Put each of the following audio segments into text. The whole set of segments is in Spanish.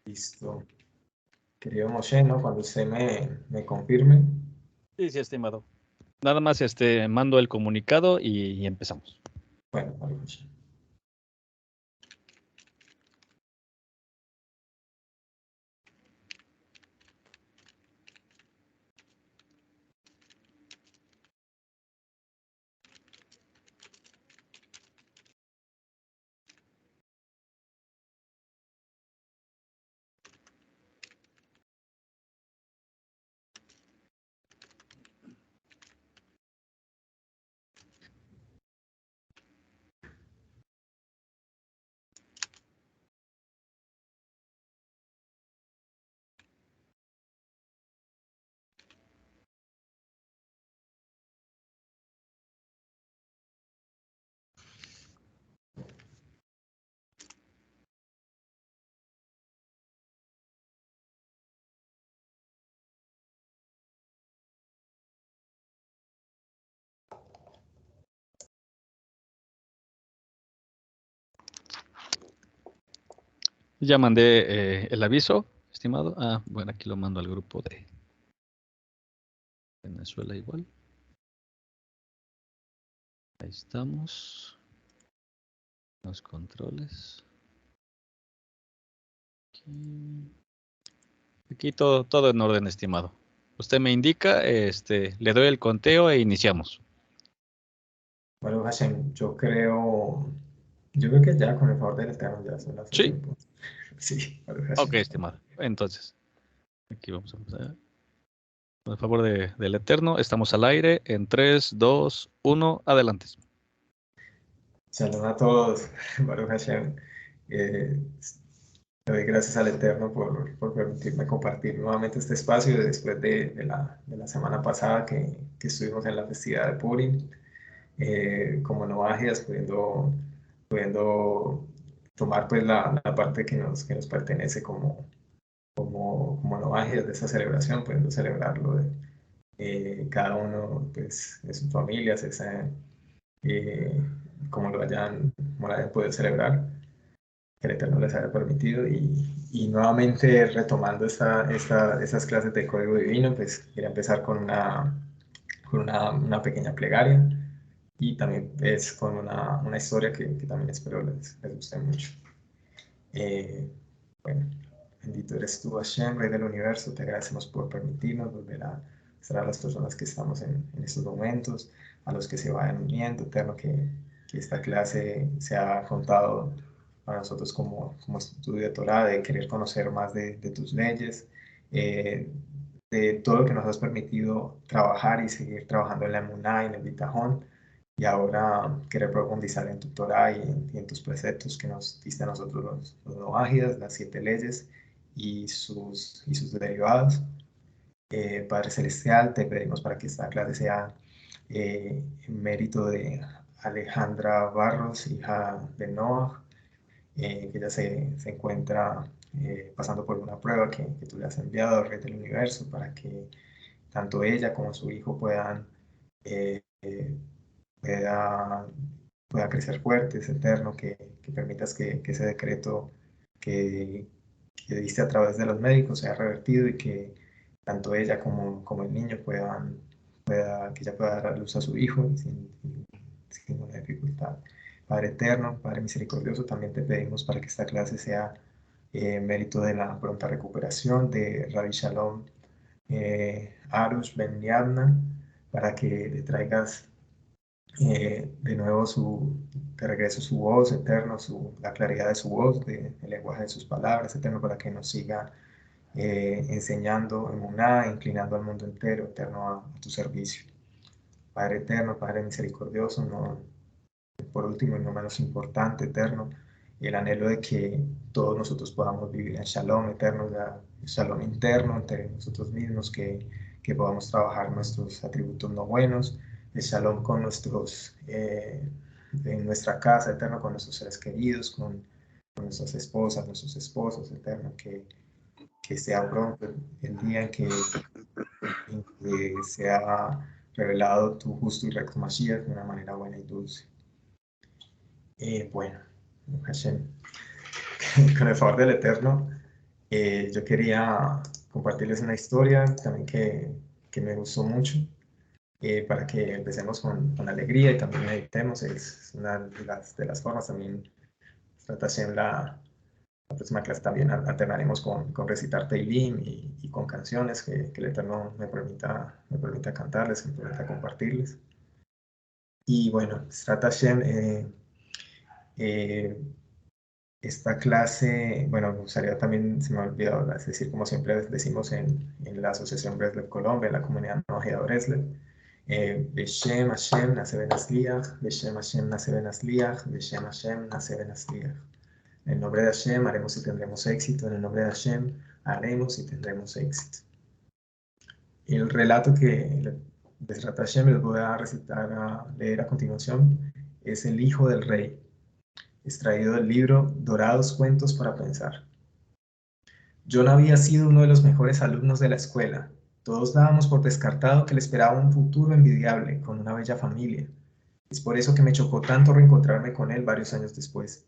Listo. Querido Moshe, ¿no? Cuando usted me confirme. Sí, sí, estimado. Nada más mando el comunicado y empezamos. Bueno, vale, Moshe. Ya mandé el aviso, estimado. Ah, bueno, aquí lo mando al grupo de Venezuela igual. Ahí estamos. Los controles. Aquí todo en orden, estimado. Usted me indica, le doy el conteo e iniciamos. Bueno, Hashem, yo creo que ya con el favor del Eterno ya son las 8 Sí, en punto. Sí, bueno, ok, Hashem. estimado. Entonces, aquí vamos a empezar. Con el favor del Eterno, estamos al aire en 3, 2, 1, adelante. Shalom a todos, Baruch Hashem. Le doy gracias al Eterno por permitirme compartir nuevamente este espacio después de la semana pasada que estuvimos en la festividad de Purim, como novajias, pudiendo tomar pues la parte que nos pertenece como novajias de esa celebración, pudiendo celebrarlo cada uno pues, de sus familias, eh, como como lo hayan podido celebrar, que el Eterno les haya permitido. Y nuevamente retomando esas clases de código divino, pues quería empezar una pequeña plegaria y también es con una historia que también espero les guste mucho. Bueno, bendito eres tú, Hashem, Rey del Universo, te agradecemos por permitirnos volver a estar a las personas que estamos en estos momentos, a los que se vayan uniendo, Eterno, que esta clase se ha contado para nosotros como estudio de Torah, de querer conocer más de tus leyes, eh, de todo lo que nos has permitido trabajar y seguir trabajando en la Emuná y en el Bitajón, y ahora querer profundizar en tu Torah y en tus preceptos que nos diste a nosotros los noajidas, las 7 leyes y sus derivados. Padre Celestial, te pedimos para que esta clase sea en mérito de Alejandra Barros, hija de Noah, que ella se encuentra pasando por una prueba que tú le has enviado, Rey del Universo, para que tanto ella como su hijo eh, pueda, pueda crecer fuertes, eterno, que permitas que ese decreto que, que diste a través de los médicos sea revertido y que tanto ella como el niño que ella pueda dar a luz a su hijo sin ninguna dificultad. Padre eterno, Padre misericordioso, también te pedimos para que esta clase sea mérito de la pronta recuperación de Rabbi Shalom Arush Ben Yadna, para que le traigas de nuevo de regreso su voz, eterno, la claridad de su voz, el lenguaje de sus palabras, eterno, para que nos siga enseñando en Muná, inclinando al mundo entero, eterno, a tu servicio. Padre eterno, Padre misericordioso, no, por último y no menos importante, eterno, el anhelo de que todos nosotros podamos vivir en shalom eterno, shalom interno entre nosotros mismos, que podamos trabajar nuestros atributos no buenos, el shalom con en nuestra casa, eterno, con nuestros seres queridos, con nuestras esposas, nuestros esposos, eterno, que sea pronto el día en que sea revelado tu justo y recto Mashiach de una manera buena y dulce. Bueno, Hashem, con el favor del Eterno, Yo quería compartirles una historia también que me gustó mucho, para que empecemos con alegría y también meditemos. Es una de las formas también. Trata Hashem, la próxima clase también alternaremos con recitar Teilim y con canciones que el Eterno me permita cantarles, me permita compartirles. Y bueno, Strat Hashem, eh, esta clase, bueno, me gustaría también, se me ha olvidado, es decir, como siempre decimos en la Asociación Breslev Colombia, en la comunidad Novajida Breslev, Beshem Hashem Nase Ben Asliach, Beshem Hashem Nase Ben Asliach, Beshem Hashem Nase Ben Asliach. En el nombre de Hashem haremos y tendremos éxito, en el nombre de Hashem haremos y tendremos éxito. El relato que Besrat Hashem les voy a recitar, a leer a continuación, es El Hijo del Rey, extraído del libro Dorados Cuentos para Pensar. John había sido uno de los mejores alumnos de la escuela. Todos dábamos por descartado que le esperaba un futuro envidiable, con una bella familia. Es por eso que me chocó tanto reencontrarme con él varios años después.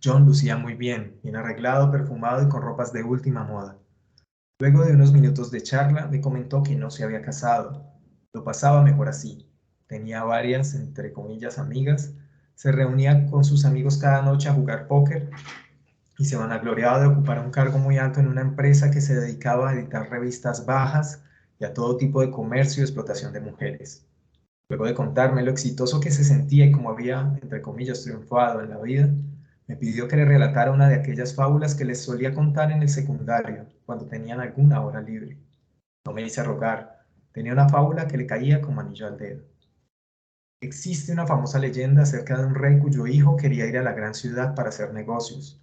John lucía muy bien arreglado, perfumado y con ropas de última moda. Luego de unos minutos de charla, me comentó que no se había casado. Lo pasaba mejor así. Tenía varias, entre comillas, amigas. Se reunía con sus amigos cada noche a jugar póker y se vanagloriaba de ocupar un cargo muy alto en una empresa que se dedicaba a editar revistas bajas y a todo tipo de comercio y explotación de mujeres. Luego de contarme lo exitoso que se sentía y cómo había, entre comillas, triunfado en la vida, me pidió que le relatara una de aquellas fábulas que les solía contar en el secundario, cuando tenían alguna hora libre. No me hice rogar. Tenía una fábula que le caía como anillo al dedo. Existe una famosa leyenda acerca de un rey cuyo hijo quería ir a la gran ciudad para hacer negocios.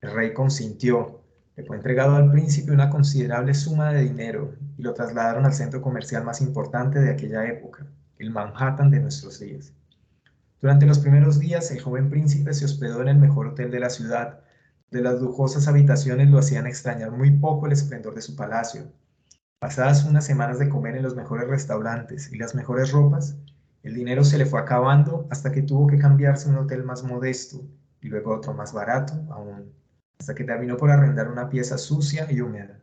El rey consintió. Le fue entregado al príncipe una considerable suma de dinero y lo trasladaron al centro comercial más importante de aquella época, el Manhattan de nuestros días. Durante los primeros días, el joven príncipe se hospedó en el mejor hotel de la ciudad, donde las lujosas habitaciones lo hacían extrañar muy poco el esplendor de su palacio. Pasadas unas semanas de comer en los mejores restaurantes y las mejores ropas, el dinero se le fue acabando hasta que tuvo que cambiarse a un hotel más modesto y luego otro más barato aún, hasta que terminó por arrendar una pieza sucia y húmeda.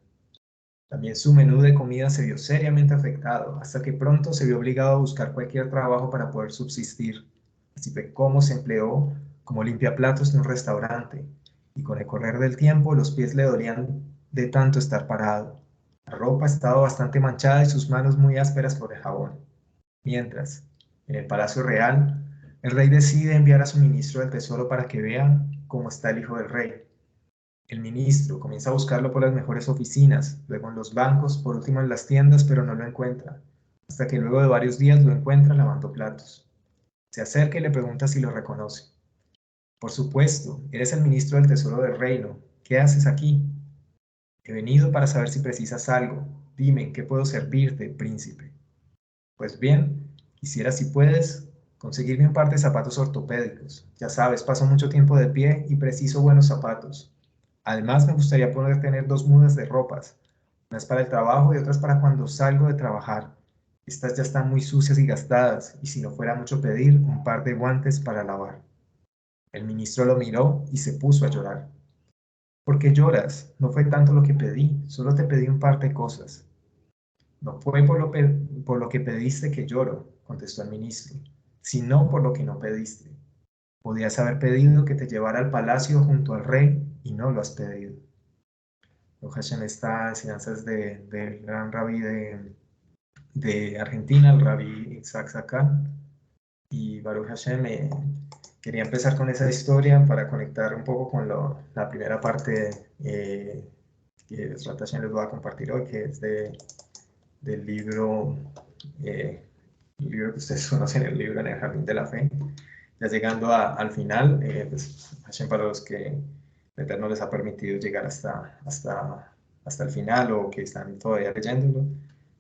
También su menú de comida se vio seriamente afectado, hasta que pronto se vio obligado a buscar cualquier trabajo para poder subsistir. Así fue como se empleó como limpiaplatos de un restaurante, y con el correr del tiempo los pies le dolían de tanto estar parado. La ropa estaba bastante manchada y sus manos muy ásperas por el jabón. Mientras, en el Palacio Real, el rey decide enviar a su ministro del Tesoro para que vea cómo está el hijo del rey. El ministro comienza a buscarlo por las mejores oficinas, luego en los bancos, por último en las tiendas, pero no lo encuentra, hasta que luego de varios días lo encuentra lavando platos. Se acerca y le pregunta si lo reconoce. Por supuesto, eres el ministro del Tesoro del reino. ¿Qué haces aquí? He venido para saber si precisas algo. Dime, ¿en qué puedo servirte, príncipe? Pues bien, quisiera, si puedes, conseguirme un par de zapatos ortopédicos. Ya sabes, paso mucho tiempo de pie y preciso buenos zapatos. Además, me gustaría poder tener 2 mudas de ropas, unas para el trabajo y otras para cuando salgo de trabajar. Estas ya están muy sucias y gastadas, y si no fuera mucho pedir, un par de guantes para lavar. El ministro lo miró y se puso a llorar. ¿Por qué lloras? No fue tanto lo que pedí, solo te pedí un par de cosas. No fue por lo que pediste que lloro, contestó el ministro, sino por lo que no pediste. Podías haber pedido que te llevara al palacio junto al rey y no lo has pedido. Hashem, esta enseñanza es del gran rabí de Argentina, el rabí Isaac Sakan. Y Baruch Hashem, quería empezar con esa historia para conectar un poco con la primera parte que Besrat Hashem les voy a compartir hoy, que es del libro, el libro que ustedes conocen, el libro En el Jardín de la Fe. Ya llegando al final, pues Hashem, para los que el Eterno les ha permitido llegar hasta el final o que están todavía leyéndolo,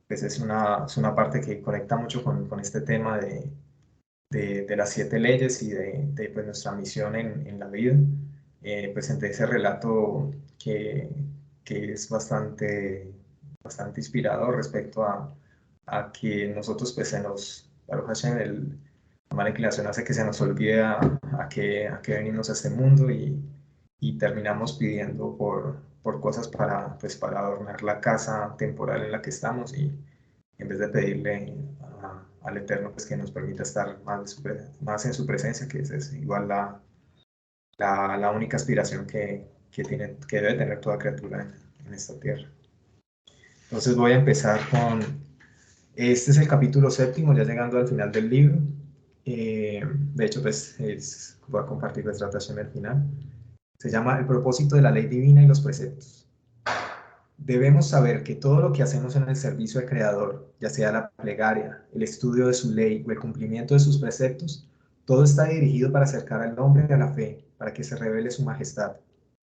pues es una parte que conecta mucho con este tema de las 7 leyes y de pues, nuestra misión en la vida. Pues entre ese relato que es bastante inspirador respecto a que nosotros pues Baruch Hashem, la mala inclinación hace que se nos olvide a qué venimos a este mundo y terminamos pidiendo por cosas para adornar la casa temporal en la que estamos, y en vez de pedirle al Eterno pues, que nos permita estar más en su presencia, que es igual la única aspiración que debe tener toda criatura en esta tierra. Entonces voy a empezar este es el capítulo 7, ya llegando al final del libro. De hecho, pues voy a compartir la tratación al final. Se llama El propósito de la ley divina y los preceptos. Debemos saber que todo lo que hacemos en el servicio al Creador, ya sea la plegaria, el estudio de su ley o el cumplimiento de sus preceptos, todo está dirigido para acercar al hombre a la fe, para que se revele su majestad.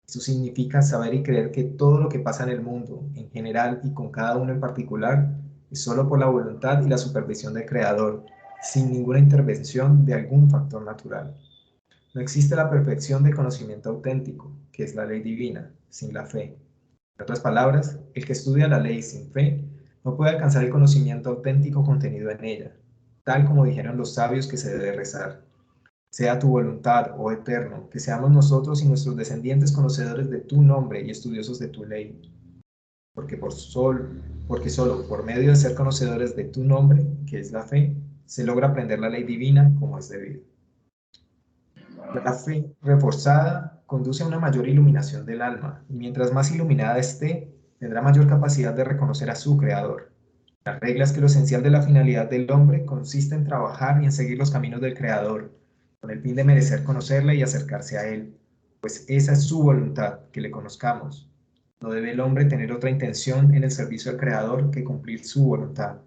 Eso significa saber y creer que todo lo que pasa en el mundo, en general y con cada uno en particular, es solo por la voluntad y la supervisión del Creador, sin ninguna intervención de algún factor natural. No existe la perfección de conocimiento auténtico, que es la ley divina, sin la fe. En otras palabras, el que estudia la ley sin fe no puede alcanzar el conocimiento auténtico contenido en ella, tal como dijeron los sabios que se debe rezar. Sea tu voluntad, oh Eterno, que seamos nosotros y nuestros descendientes conocedores de tu nombre y estudiosos de tu ley, porque porque solo por medio de ser conocedores de tu nombre, que es la fe, se logra aprender la ley divina como es debido. La fe reforzada conduce a una mayor iluminación del alma, y mientras más iluminada esté, tendrá mayor capacidad de reconocer a su Creador. La regla es que lo esencial de la finalidad del hombre consiste en trabajar y en seguir los caminos del Creador, con el fin de merecer conocerle y acercarse a Él, pues esa es su voluntad, que le conozcamos. No debe el hombre tener otra intención en el servicio al Creador que cumplir su voluntad.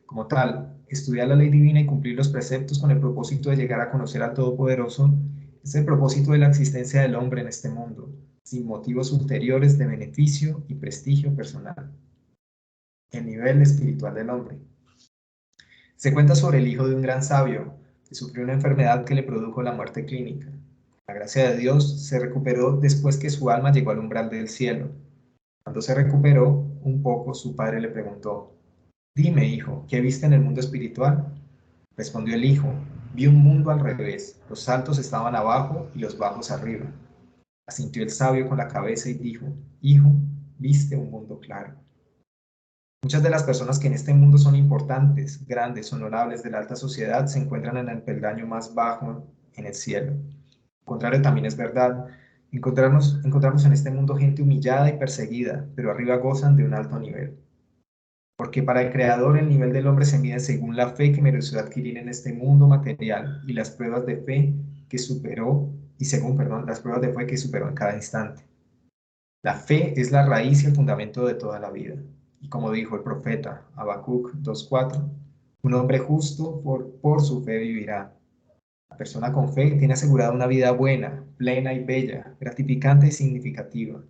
Como tal, estudiar la ley divina y cumplir los preceptos con el propósito de llegar a conocer al Todopoderoso es el propósito de la existencia del hombre en este mundo, sin motivos ulteriores de beneficio y prestigio personal. El nivel espiritual del hombre. Se cuenta sobre el hijo de un gran sabio que sufrió una enfermedad que le produjo la muerte clínica. La gracia de Dios se recuperó después que su alma llegó al umbral del cielo. Cuando se recuperó un poco, su padre le preguntó: Dime, hijo, ¿qué viste en el mundo espiritual? Respondió el hijo: Vi un mundo al revés, los altos estaban abajo y los bajos arriba. Asintió el sabio con la cabeza y dijo: Hijo, viste un mundo claro. Muchas de las personas que en este mundo son importantes, grandes, honorables de la alta sociedad se encuentran en el peldaño más bajo en el cielo. Lo contrario también es verdad. Encontramos en este mundo gente humillada y perseguida, pero arriba gozan de un alto nivel. Porque para el Creador el nivel del hombre se mide según la fe que mereció adquirir en este mundo material y las pruebas de fe que superó, las pruebas de fe que superó en cada instante. La fe es la raíz y el fundamento de toda la vida. Y como dijo el profeta Habacuc 2:4, un hombre justo por su fe vivirá. La persona con fe tiene asegurada una vida buena, plena y bella, gratificante y significativa.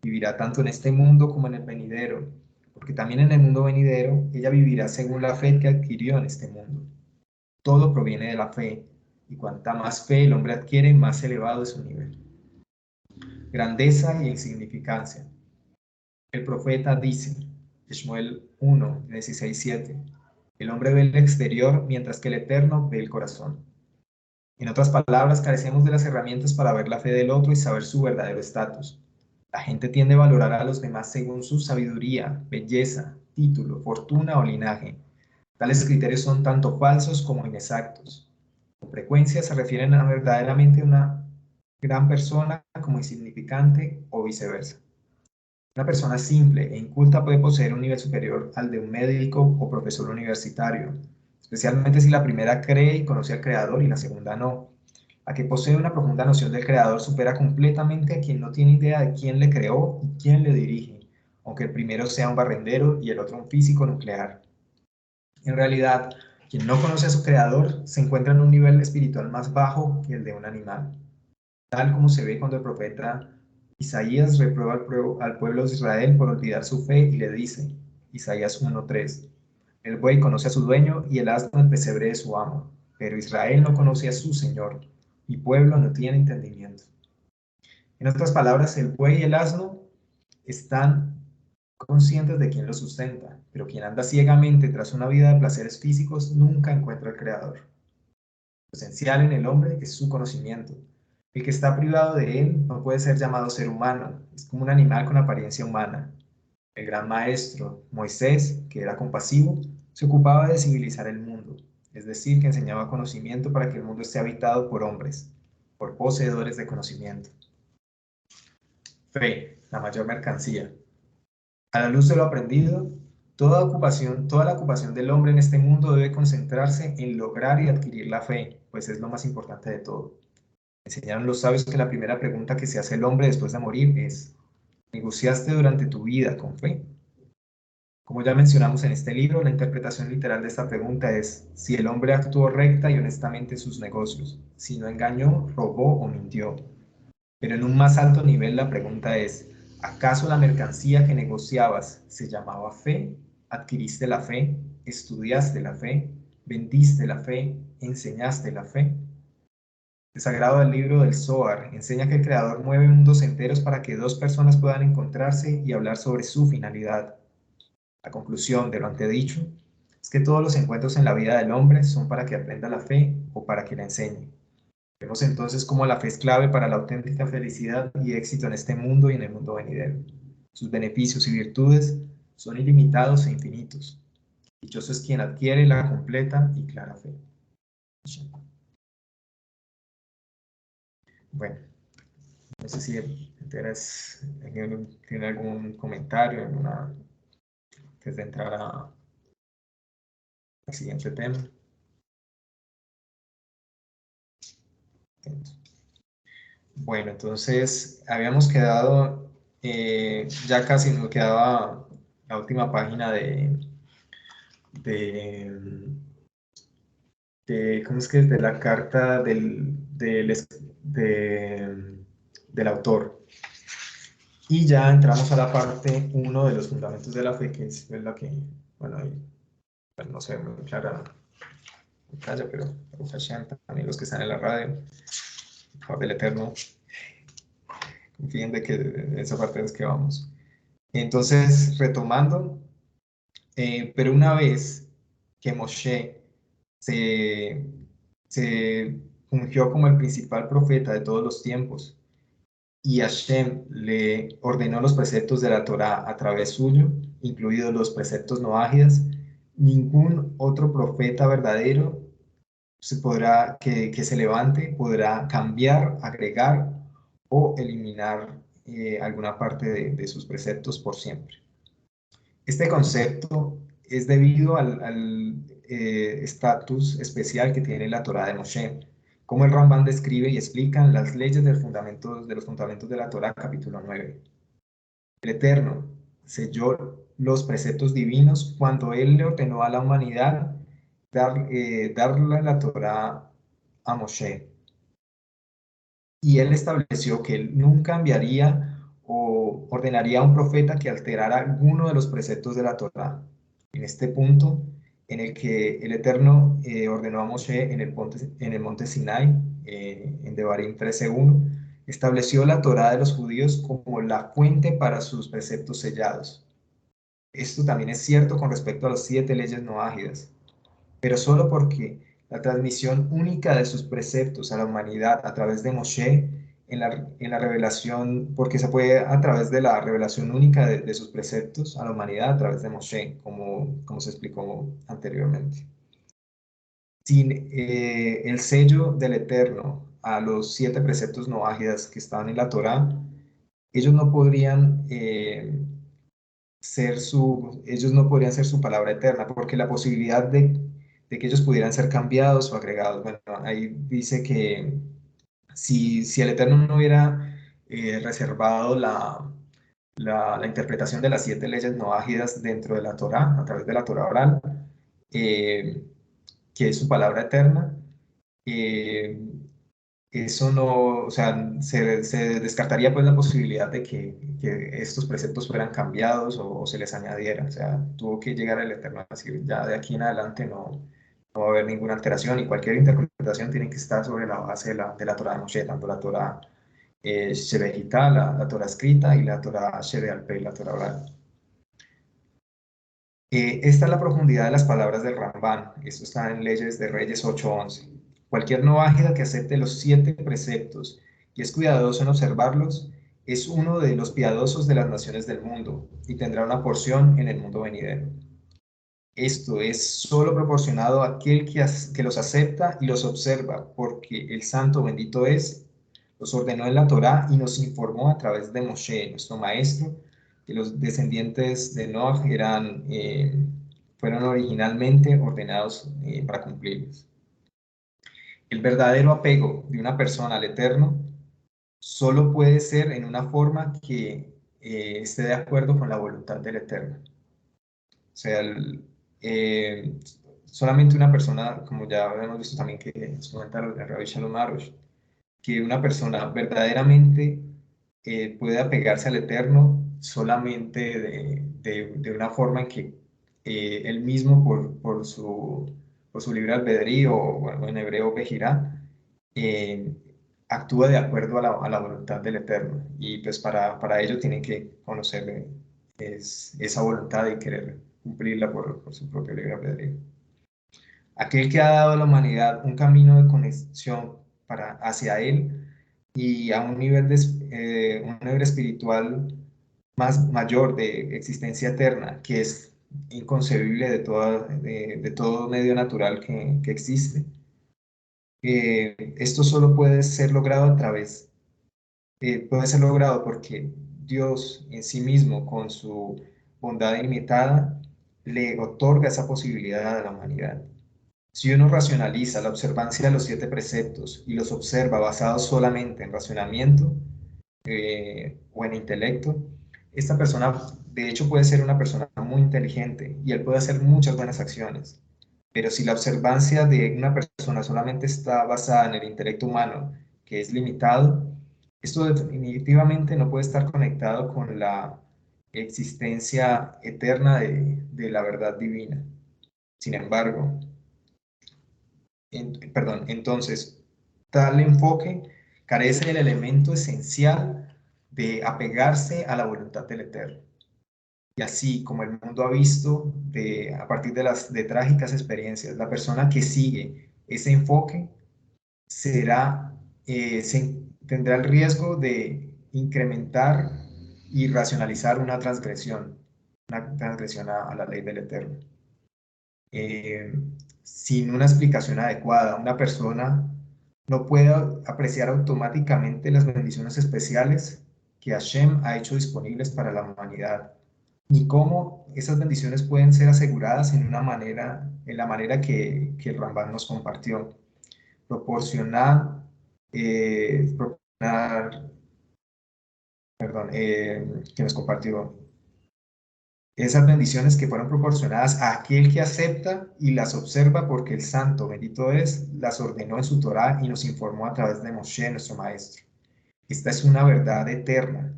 Vivirá tanto en este mundo como en el venidero, porque también en el mundo venidero ella vivirá según la fe que adquirió en este mundo. Todo proviene de la fe, y cuanta más fe el hombre adquiere, más elevado es su nivel. Grandeza y insignificancia. El profeta dice, Shmuel 1, 16-7, el hombre ve el exterior mientras que el Eterno ve el corazón. En otras palabras, carecemos de las herramientas para ver la fe del otro y saber su verdadero estatus. La gente tiende a valorar a los demás según su sabiduría, belleza, título, fortuna o linaje. Tales criterios son tanto falsos como inexactos. Con frecuencia se refieren a verdaderamente una gran persona como insignificante o viceversa. Una persona simple e inculta puede poseer un nivel superior al de un médico o profesor universitario, especialmente si la primera cree y conoce al Creador y la segunda no. La que posee una profunda noción del Creador supera completamente a quien no tiene idea de quién le creó y quién le dirige, aunque el primero sea un barrendero y el otro un físico nuclear. En realidad, quien no conoce a su Creador se encuentra en un nivel espiritual más bajo que el de un animal, tal como se ve cuando el profeta Isaías reprueba al pueblo de Israel por olvidar su fe y le dice, Isaías 1:3, el buey conoce a su dueño y el asno el pesebre de su amo, pero Israel no conoce a su Señor, mi pueblo no tiene entendimiento. En otras palabras, el buey y el asno están conscientes de quién los sustenta, pero quien anda ciegamente tras una vida de placeres físicos nunca encuentra al Creador. Lo esencial en el hombre es su conocimiento. El que está privado de él no puede ser llamado ser humano, es como un animal con apariencia humana. El gran maestro, Moisés, que era compasivo, se ocupaba de civilizar el mundo, es decir, que enseñaba conocimiento para que el mundo esté habitado por hombres, por poseedores de conocimiento. Fe, la mayor mercancía. A la luz de lo aprendido, toda la ocupación del hombre en este mundo debe concentrarse en lograr y adquirir la fe, pues es lo más importante de todo. Enseñaron los sabios que la primera pregunta que se hace el hombre después de morir es: ¿negociaste durante tu vida con fe? Como ya mencionamos en este libro, la interpretación literal de esta pregunta es si el hombre actuó recta y honestamente en sus negocios, si no engañó, robó o mintió. Pero en un más alto nivel la pregunta es: ¿acaso la mercancía que negociabas se llamaba fe? ¿Adquiriste la fe? ¿Estudiaste la fe? ¿Vendiste la fe? ¿Enseñaste la fe? El sagrado del libro del Zohar enseña que el Creador mueve mundos enteros para que dos personas puedan encontrarse y hablar sobre su finalidad. La conclusión de lo antedicho es que todos los encuentros en la vida del hombre son para que aprenda la fe o para que la enseñe. Vemos entonces cómo la fe es clave para la auténtica felicidad y éxito en este mundo y en el mundo venidero. Sus beneficios y virtudes son ilimitados e infinitos. Dichoso es quien adquiere la completa y clara fe. Bueno, no sé si tiene algún comentario, antes de entrar al siguiente tema. Bueno, entonces habíamos quedado, ya casi nos quedaba la última página de, ¿cómo es que es? De la carta del autor. Y ya entramos a la parte 1 de los fundamentos de la fe, que es la que, bueno, ahí, bueno, no se ve muy clara la pantalla, pero también los que están en la radio, por favor del Eterno, confíen de que en esa parte es que vamos. Entonces, retomando, pero una vez que Moshe se, se ungió como el principal profeta de todos los tiempos y Hashem le ordenó los preceptos de la Torá a través suyo, incluidos los preceptos noágidas, ningún otro profeta verdadero que se levante podrá cambiar, agregar o eliminar alguna parte de sus preceptos por siempre. Este concepto es debido al estatus especial que tiene la Torá de Moshe, como el Rambam describe y explica en las leyes de los fundamentos de la Torá, capítulo 9. El Eterno selló los preceptos divinos cuando Él le ordenó a la humanidad darle la Torá a Moshe. Y Él estableció que Él nunca enviaría o ordenaría a un profeta que alterara alguno de los preceptos de la Torá. En este punto, en el que el Eterno ordenó a Moshe en el monte Sinai, en Devarim 13:1, estableció la Torá de los judíos como la fuente para sus preceptos sellados. Esto también es cierto con respecto a las 7 leyes noágidas, pero solo porque la transmisión única de sus preceptos a la humanidad a través de Moshe en la revelación, porque se puede a través de la revelación única de sus preceptos a la humanidad a través de Moshe, como se explicó anteriormente. Sin el sello del Eterno a los 7 preceptos noágidas que estaban en la Torá, ellos no podrían ellos no podrían ser su palabra eterna, porque la posibilidad de que ellos pudieran ser cambiados o agregados, bueno, ahí dice que si el Eterno no hubiera reservado la interpretación de las 7 leyes noágidas dentro de la Torá, a través de la Torá oral, que es su palabra eterna, eh, eso no, o sea, se descartaría pues la posibilidad de que estos preceptos fueran cambiados o se les añadiera. O sea, tuvo que llegar el Eterno a decir, ya de aquí en adelante no va a haber ninguna alteración y cualquier interpretación tiene que estar sobre la base de la Torá de Moshe, tanto la Torá Shebejitá, la Torá escrita, y la Torá Shebealpeh, la Torá oral. Esta es la profundidad de las palabras del Rambán. Esto está en Leyes de Reyes 8:11. Cualquier noágida que acepte los 7 preceptos y es cuidadoso en observarlos, es uno de los piadosos de las naciones del mundo, y tendrá una porción en el mundo venidero. Esto es solo proporcionado a aquel que los acepta y los observa, porque el santo bendito es, los ordenó en la Torá y nos informó a través de Moshe, nuestro maestro, que los descendientes de Noah fueron originalmente ordenados para cumplirlos. El verdadero apego de una persona al Eterno solo puede ser en una forma que esté de acuerdo con la voluntad del Eterno. O sea, eh, solamente una persona, como ya hemos visto también que nos comenta el Rabbi Shalom Arush, que una persona verdaderamente puede apegarse al Eterno solamente de una forma en que él mismo, por su libre albedrío, o bueno, en hebreo Bejirá, eh, actúa de acuerdo a la voluntad del Eterno. Y pues para ello tiene que conocer esa voluntad y querer cumplirla por su propio libre albedrío. Aquel que ha dado a la humanidad un camino de conexión hacia Él y a un nivel un nivel espiritual mayor de existencia eterna, que es inconcebible de todo medio natural que existe. Esto solo puede ser logrado puede ser logrado porque Dios en sí mismo, con su bondad ilimitada, le otorga esa posibilidad a la humanidad. Si uno racionaliza la observancia de los 7 preceptos y los observa basados solamente en razonamiento o en intelecto, esta persona de hecho puede ser una persona muy inteligente y él puede hacer muchas buenas acciones. Pero si la observancia de una persona solamente está basada en el intelecto humano, que es limitado, esto definitivamente no puede estar conectado con la existencia eterna de la verdad divina. Sin embargo, entonces, tal enfoque carece del elemento esencial de apegarse a la voluntad del Eterno. Y así como el mundo ha visto a partir de trágicas experiencias, la persona que sigue ese enfoque tendrá el riesgo de incrementar y racionalizar una transgresión a la ley del Eterno. Sin una explicación adecuada, una persona no puede apreciar automáticamente las bendiciones especiales que Hashem ha hecho disponibles para la humanidad, ni cómo esas bendiciones pueden ser aseguradas en la manera que el Rambam nos compartió. Proporcionar, que nos compartió esas bendiciones que fueron proporcionadas a aquel que acepta y las observa, porque el santo, bendito es, las ordenó en su Torá y nos informó a través de Moshe, nuestro maestro. Esta es una verdad eterna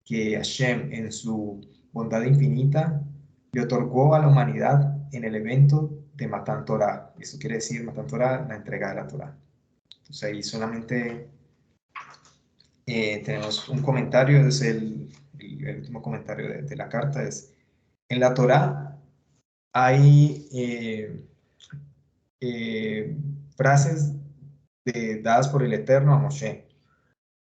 que Hashem, en su bondad infinita, le otorgó a la humanidad en el evento de Matan Torah. Esto quiere decir, Matan Torah, la entrega de la Torah. Entonces ahí solamente tenemos un comentario, es el último comentario de la carta, es: en la Torá hay frases dadas por el Eterno a Moshe,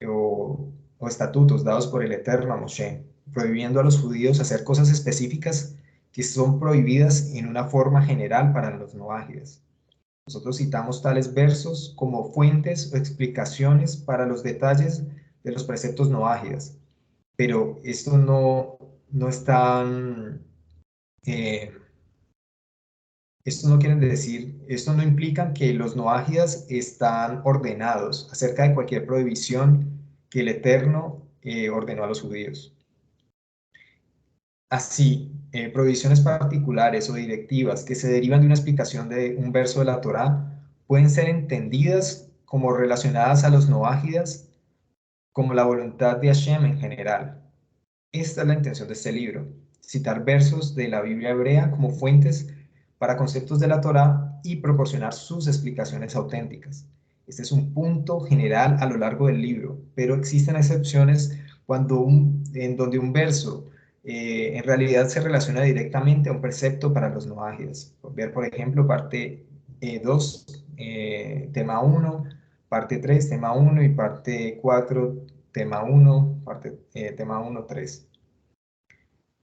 o estatutos dados por el Eterno a Moshe, prohibiendo a los judíos hacer cosas específicas que son prohibidas en una forma general para los noágidas. Nosotros citamos tales versos como fuentes o explicaciones para los detalles de los preceptos noágidas, pero esto no están... esto no quiere decir, esto no implica que los noágidas están ordenados acerca de cualquier prohibición que el Eterno ordenó a los judíos. Así, prohibiciones particulares o directivas que se derivan de una explicación de un verso de la Torá pueden ser entendidas como relacionadas a los noágidas como la voluntad de Hashem en general. Esta es la intención de este libro: citar versos de la Biblia hebrea como fuentes para conceptos de la Torá y proporcionar sus explicaciones auténticas. Este es un punto general a lo largo del libro, pero existen excepciones en donde un verso en realidad se relaciona directamente a un precepto para los noágidas. Ver, por ejemplo, parte 2, tema 1, parte 3, tema 1, y parte 4, tema 1, tema 1, 3.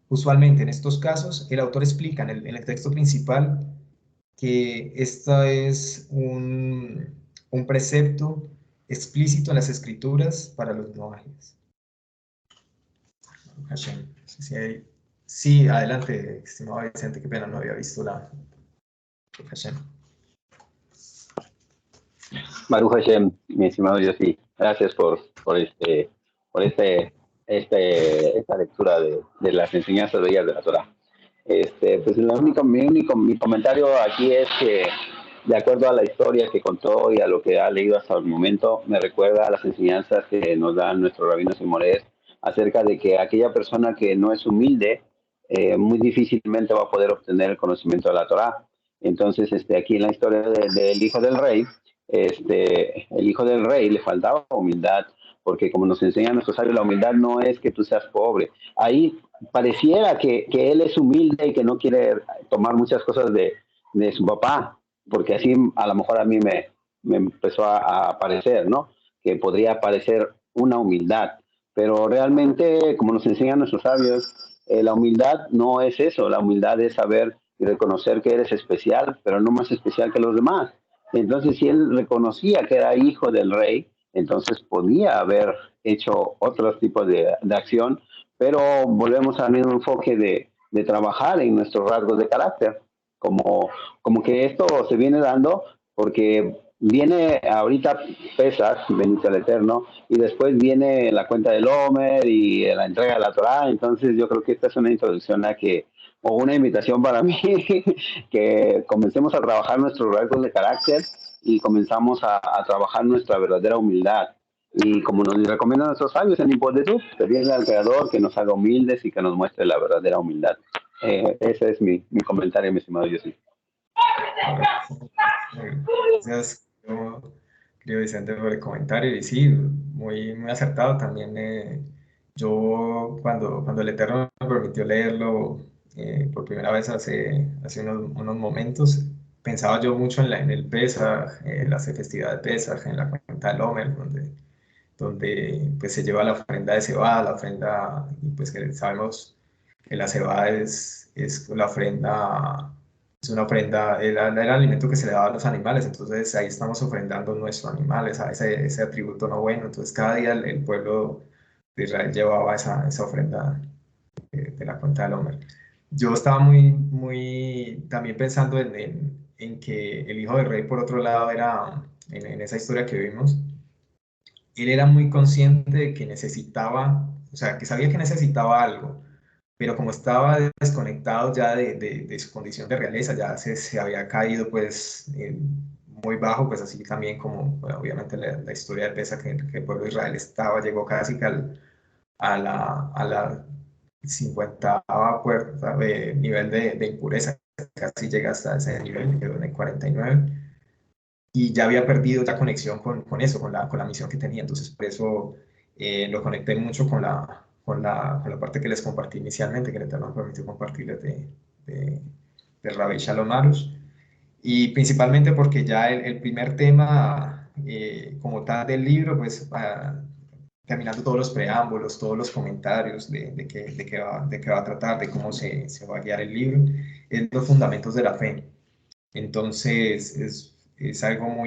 Usualmente en estos casos, el autor explica en el texto principal que esta es un precepto explícito en las escrituras para los no ágiles. Hashem. Sí, adelante, estimado Vicente, qué pena, no había visto la Hashem. Baruch Hashem, mi estimado Yossi, gracias por esta lectura de las enseñanzas bellas de la Torah. Pues mi comentario aquí es que, de acuerdo a la historia que contó y a lo que ha leído hasta el momento, me recuerda a las enseñanzas que nos dan nuestros rabinos y morés acerca de que aquella persona que no es humilde, muy difícilmente va a poder obtener el conocimiento de la Torah. Entonces, aquí en la historia del hijo del rey, el hijo del rey le faltaba humildad, porque como nos enseña nuestro sabio, la humildad no es que tú seas pobre. Ahí pareciera que él es humilde y que no quiere tomar muchas cosas de su papá, porque así a lo mejor a mí me empezó a parecer, ¿no? Que podría parecer una humildad, pero realmente, como nos enseñan nuestros sabios, la humildad no es eso. La humildad es saber y reconocer que eres especial, pero no más especial que los demás. Entonces, si él reconocía que era hijo del rey, entonces podía haber hecho otros tipos de acción, pero volvemos al mismo enfoque de trabajar en nuestros rasgos de carácter, como que esto se viene dando porque viene ahorita Pesach, bendito el Eterno, y después viene la cuenta del Omer y la entrega de la Torah. Entonces yo creo que esta es una introducción o una invitación para mí, que comencemos a trabajar nuestros rasgos de carácter y comenzamos a trabajar nuestra verdadera humildad. Y como nos recomiendan nuestros sabios en Impos de Tú, pedirle al Creador que nos haga humildes y que nos muestre la verdadera humildad. Ese es mi comentario, mi estimado Yossi. Gracias, querido Vicente, por el comentario. Y sí, muy, muy acertado también. Yo, cuando el Eterno me permitió leerlo por primera vez hace unos momentos, pensaba yo mucho en el Pesaj, la festividad de Pesaj, en la cuenta del Omer, donde pues, se lleva la ofrenda de cebada, la ofrenda, y pues que sabemos que la cebada es la ofrenda, es una ofrenda, era el alimento que se le daba a los animales. Entonces ahí estamos ofrendando nuestros animales, a ese atributo no bueno. Entonces cada día el pueblo de Israel llevaba esa ofrenda de la cuenta del Omer. Yo estaba muy también pensando en que el hijo del rey, por otro lado, era, en esa historia que vimos, él era muy consciente de que necesitaba, o sea, que sabía que necesitaba algo, pero como estaba desconectado ya de su condición de realeza, ya se había caído pues muy bajo, pues así también como, bueno, obviamente la historia de Pesa, que el pueblo de Israel llegó casi que a la 50ª puerta de nivel de impureza, casi llega hasta ese nivel, quedó en el 49, y ya había perdido la conexión con eso, con la misión que tenía. Entonces, por eso lo conecté mucho con la parte que les compartí inicialmente, que el Eterno me permitió compartirles de Rabbi Shalom Arush. Y principalmente porque ya el primer tema, como tal del libro, pues terminando todos los preámbulos, todos los comentarios de qué va a tratar, de cómo se va a guiar el libro, es los fundamentos de la fe. Entonces, es algo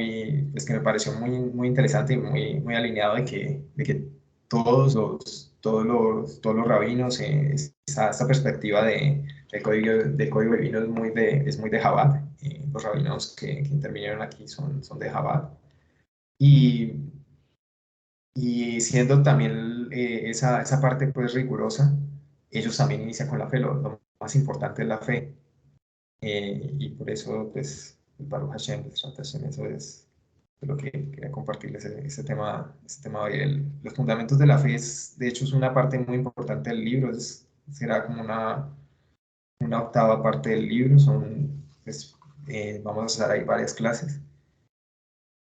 pues que me pareció muy interesante y muy alineado de que todos los rabinos, esta perspectiva del código divino es muy de Chabad. Los rabinos que intervinieron aquí son de Chabad. Y siendo también esa parte pues rigurosa, ellos también inician con la fe. Lo más importante es la fe. Y por eso, pues, el Baruch Hashem, eso es lo que quería compartirles, ese tema hoy. Los fundamentos de la fe, de hecho, es una parte muy importante del libro. Será como una octava parte del libro. Pues, vamos a usar ahí varias clases.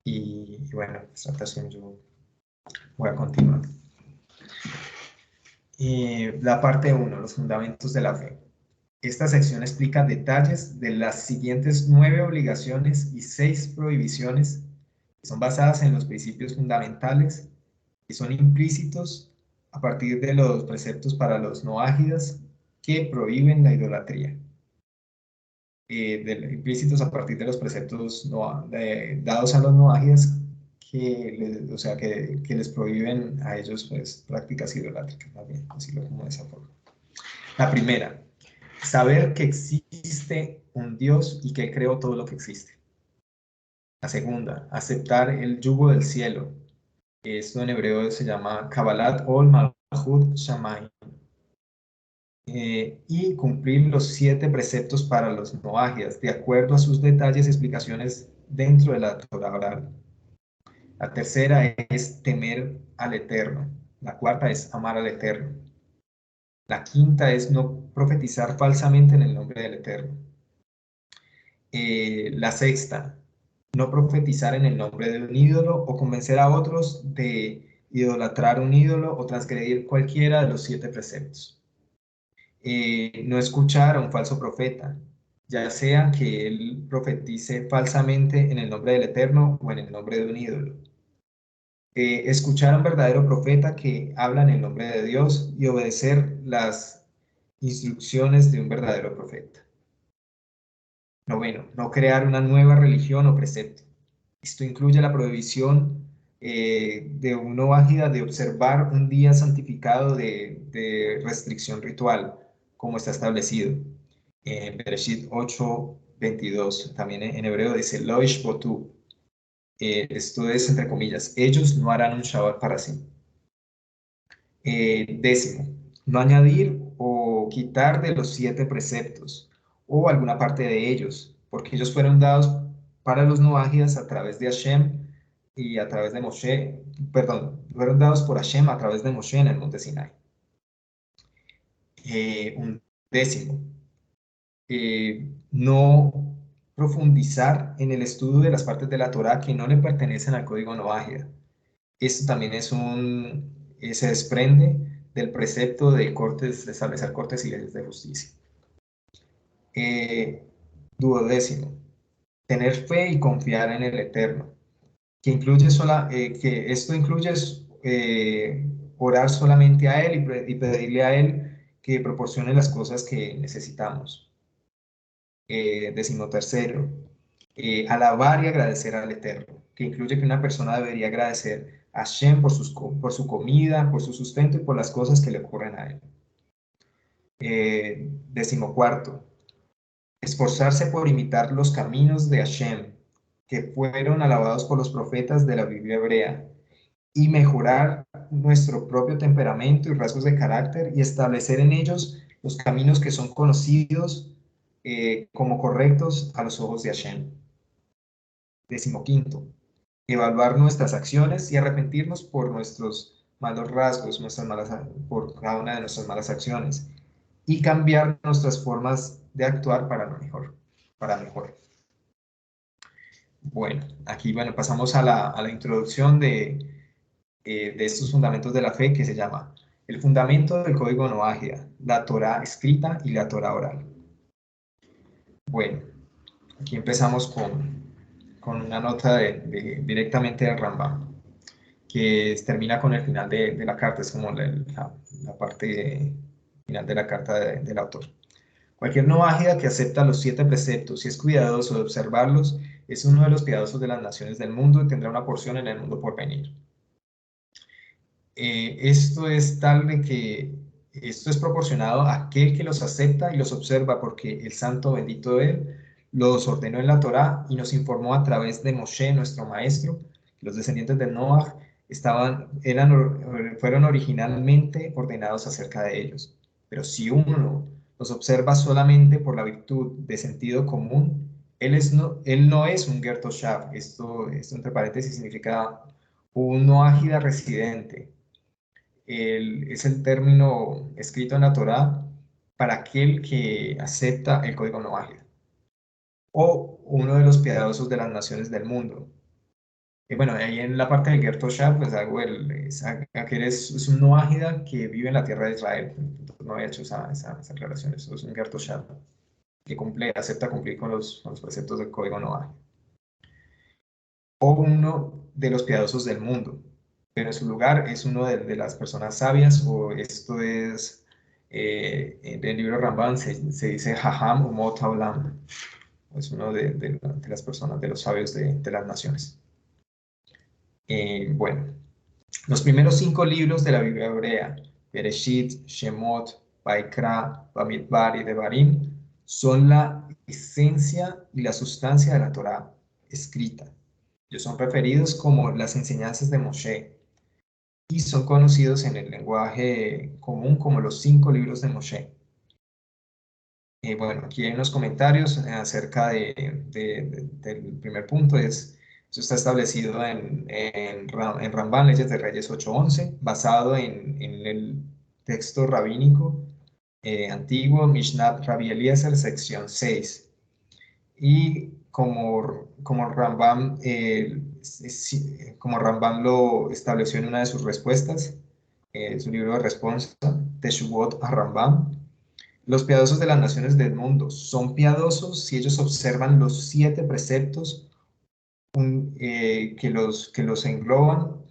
Y bueno, yo voy a continuar. La parte 1, los fundamentos de la fe. Esta sección explica detalles de las siguientes 9 obligaciones y 6 prohibiciones Son basadas en los principios fundamentales que son implícitos a partir de los preceptos para los noágidas que prohíben la idolatría. Implícitos a partir de los preceptos dados a los noágidas o sea, que les prohíben a ellos pues, prácticas idolátricas, más bien, decirlo como de esa forma. La primera, saber que existe un Dios y que creó todo lo que existe. La segunda, aceptar el yugo del cielo. Esto en hebreo se llama Kabbalat Ol Malchut Shamayim. Y cumplir los 7 preceptos para los noahidas, de acuerdo a sus detalles y explicaciones dentro de la Torah oral. La tercera es temer al Eterno. La cuarta es amar al Eterno. La quinta es no profetizar falsamente en el nombre del Eterno. La sexta, no profetizar en el nombre de un ídolo o convencer a otros de idolatrar un ídolo o transgredir cualquiera de los 7 preceptos. No escuchar a un falso profeta, ya sea que él profetice falsamente en el nombre del Eterno o en el nombre de un ídolo. Escuchar a un verdadero profeta que habla en el nombre de Dios y obedecer las instrucciones de un verdadero profeta. Noveno, no crear una nueva religión o precepto. Esto incluye la prohibición de un noágida de observar un día santificado de restricción ritual, como está establecido en Bereshit 8:22. También en hebreo dice Lo ishbotu. Esto es entre comillas, ellos no harán un Shabbat para sí. Décimo, no añadir o quitar de los 7 preceptos o alguna parte de ellos, porque ellos fueron dados para los noágidas a través de Hashem y a través de Moshe, fueron dados por Hashem a través de Moshe en el monte Sinai. Un décimo, no profundizar en el estudio de las partes de la Torá que no le pertenecen al código noágida. Esto también se desprende del precepto de establecer cortes y leyes de justicia. Duodécimo, tener fe y confiar en el Eterno, que esto incluye orar solamente a Él y pedirle a Él que proporcione las cosas que necesitamos. 13º, alabar y agradecer al Eterno, que incluye que una persona debería agradecer a Hashem por su comida, por su sustento y por las cosas que le ocurren a él. 14º, esforzarse por imitar los caminos de Hashem, que fueron alabados por los profetas de la Biblia hebrea, y mejorar nuestro propio temperamento y rasgos de carácter y establecer en ellos los caminos que son conocidos como correctos a los ojos de Hashem. 15º, evaluar nuestras acciones y arrepentirnos por nuestros malos rasgos, por cada una de nuestras malas acciones y cambiar nuestras formas de actuar para mejor. Bueno, aquí pasamos a la introducción de estos fundamentos de la fe que se llama el fundamento del código noágida, la Torá escrita y la Torá oral. Bueno, aquí empezamos con una nota directamente del Rambam, que termina con el final de la carta, es como la parte final de la carta del autor. Cualquier noágida que acepta los 7 preceptos y es cuidadoso de observarlos es uno de los piadosos de las naciones del mundo y tendrá una porción en el mundo por venir. Esto es tal de que esto es proporcionado a aquel que los acepta y los observa, porque el santo bendito él los ordenó en la Torá y nos informó a través de Moshe, nuestro maestro, que los descendientes de Noah fueron originalmente ordenados acerca de ellos. Pero si uno los observa solamente por la virtud de sentido común, él no es un Ger Toshav. Esto entre paréntesis significa un noágida residente. Es el término escrito en la Torá para aquel que acepta el código noágida, o uno de los piadosos de las naciones del mundo. Y bueno, ahí en la parte del Ger Toshav, pues aquel es un noágida que vive en la tierra de Israel. No he hecho esa aclaración. Eso es un Ger Toshav que acepta cumplir con los preceptos del código noágida. o uno de los piadosos del mundo, pero en su lugar es uno de las personas sabias, o esto es, en el libro Ramban se dice Jajam o Mot Haolam, es uno de las personas, de los sabios de las naciones. Bueno, los primeros 5 libros de la Biblia hebrea, Bereshit, Shemot, Vaikra, Bamidbar y Devarim, son la esencia y la sustancia de la Torá escrita. Ellos son referidos como las enseñanzas de Moshe y son conocidos en el lenguaje común como los 5 libros de Moshe. Bueno, aquí hay unos comentarios acerca del primer punto. Eso está establecido en Ramban, Leyes de Reyes 8:11, basado en el texto rabínico antiguo, Mishnat Rabbi Eliezer, sección 6. Y como Rambam lo estableció en una de sus respuestas, su libro de respuesta, Teshuvot a Rambam, los piadosos de las naciones del mundo son piadosos si ellos observan los 7 preceptos que los engloban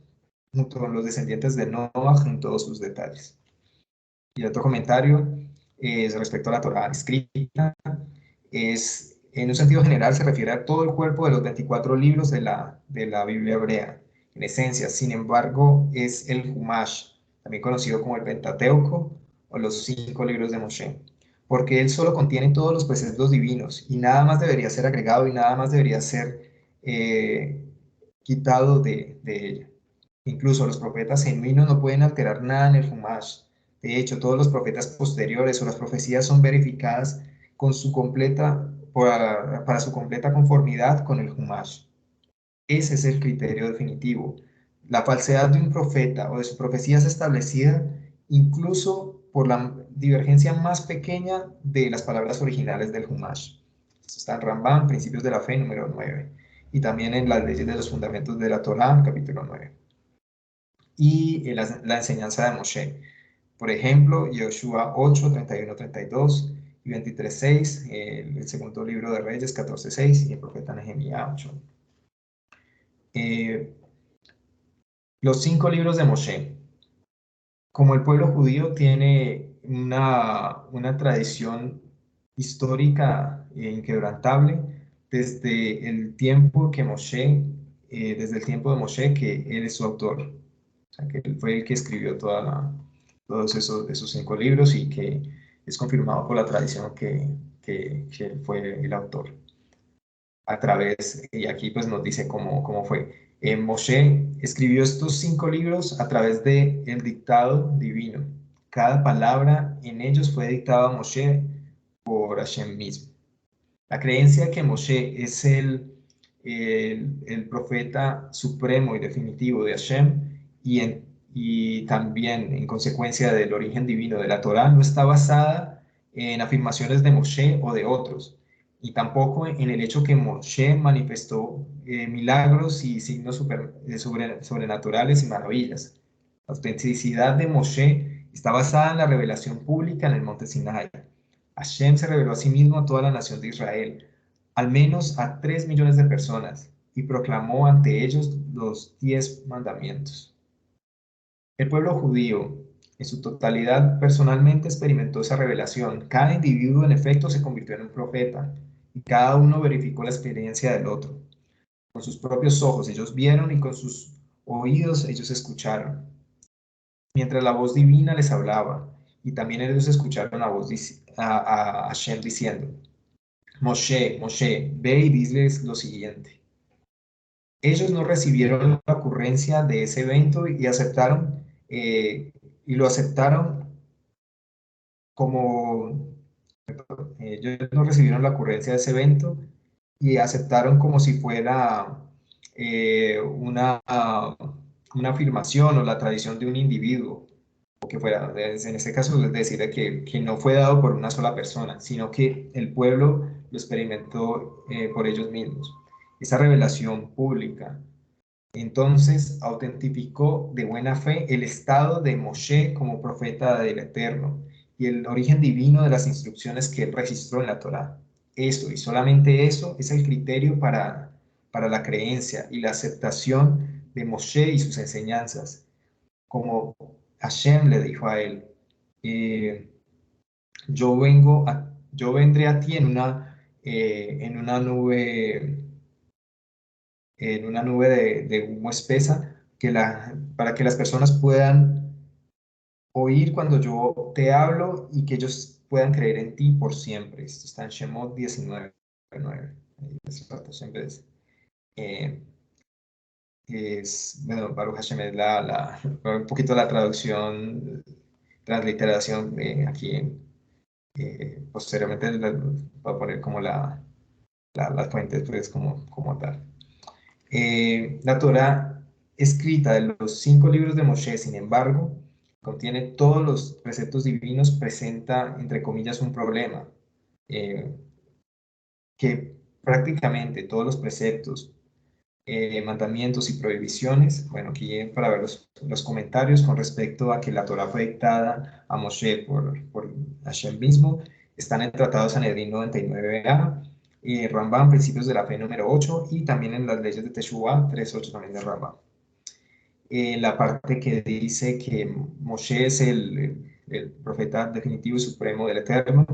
junto con los descendientes de Noah en todos sus detalles. Y otro comentario respecto a la Torá escrita es, en un sentido general, se refiere a todo el cuerpo de los 24 libros de la Biblia hebrea. En esencia, sin embargo, es el Humash, también conocido como el Pentateuco o los 5 libros de Moshe, porque él solo contiene todos los preceptos divinos y nada más debería ser agregado y nada más debería ser quitado de ella. Incluso los profetas genuinos no pueden alterar nada en el Humash. De hecho, todos los profetas posteriores o las profecías son verificadas con para su completa conformidad con el Humash. Ese es el criterio definitivo. La falsedad de un profeta o de su profecía es establecida incluso por la divergencia más pequeña de las palabras originales del Humash. Esto está en Ramban, Principios de la Fe, número 9, y también en las Leyes de los Fundamentos de la Torá, capítulo 9. Y la enseñanza de Moshe. Por ejemplo, Yoshua 8, 31, 32 y 23, 6, el segundo libro de Reyes 14, 6 y el profeta Nehemías 8. Los 5 libros de Moshe. Como el pueblo judío tiene una tradición histórica inquebrantable desde el tiempo que desde el tiempo de Moshe, que él es su autor. O sea, que él fue el que escribió todos esos 5 libros y que es confirmado por la tradición que él fue el autor. Y aquí pues nos dice cómo fue. Moshe escribió estos 5 libros a través del dictado divino. Cada palabra en ellos fue dictada a Moshe por Hashem mismo. La creencia que Moshe es el profeta supremo y definitivo de Hashem y también en consecuencia del origen divino de la Torá no está basada en afirmaciones de Moshe o de otros, y tampoco en el hecho que Moshe manifestó milagros y signos sobrenaturales y maravillas. La autenticidad de Moshe está basada en la revelación pública en el monte Sinai. Hashem se reveló a sí mismo a toda la nación de Israel, al menos a 3 millones de personas, y proclamó ante ellos los 10 mandamientos. El pueblo judío, en su totalidad, personalmente experimentó esa revelación. Cada individuo, en efecto, se convirtió en un profeta, y cada uno verificó la experiencia del otro. Con sus propios ojos ellos vieron y con sus oídos ellos escucharon. Mientras la voz divina les hablaba, y también ellos escucharon a Hashem diciendo: Moshe, Moshe, ve y diles lo siguiente. Ellos no recibieron la ocurrencia de ese evento y lo aceptaron como, ellos no recibieron la ocurrencia de ese evento y aceptaron como si fuera una afirmación o la tradición de un individuo, o que fuera, en este caso es decir, que no fue dado por una sola persona, sino que el pueblo lo experimentó por ellos mismos. Esa revelación pública entonces autentificó de buena fe el estado de Moshe como profeta del Eterno y el origen divino de las instrucciones que él registró en la Torá. Eso y solamente eso es el criterio para para la creencia y la aceptación de Moshe y sus enseñanzas. Como Hashem le dijo a él, yo vendré a ti en una nube de humo espesa, para que las personas puedan oír cuando yo te hablo y que ellos puedan creer en ti por siempre. Esto está en Shemot 19:9. Ahí bueno, Baruch Hashem es un poquito la traducción, transliteración aquí posteriormente voy a poner como las fuentes, pues, como tal. La Torá escrita de los 5 libros de Moshe, sin embargo, contiene todos los preceptos divinos, presenta, entre comillas, un problema, que prácticamente todos los preceptos, mandamientos y prohibiciones, bueno, aquí para ver los comentarios con respecto a que la Torá fue dictada a Moshe por Hashem mismo, están en el Tratado Sanedrín 99a, Rambam, Principios de la Fe número 8, y también en las leyes de Teshuvah 3.8 también de Rambam. La parte que dice que Moshe es el profeta definitivo y supremo del Eterno,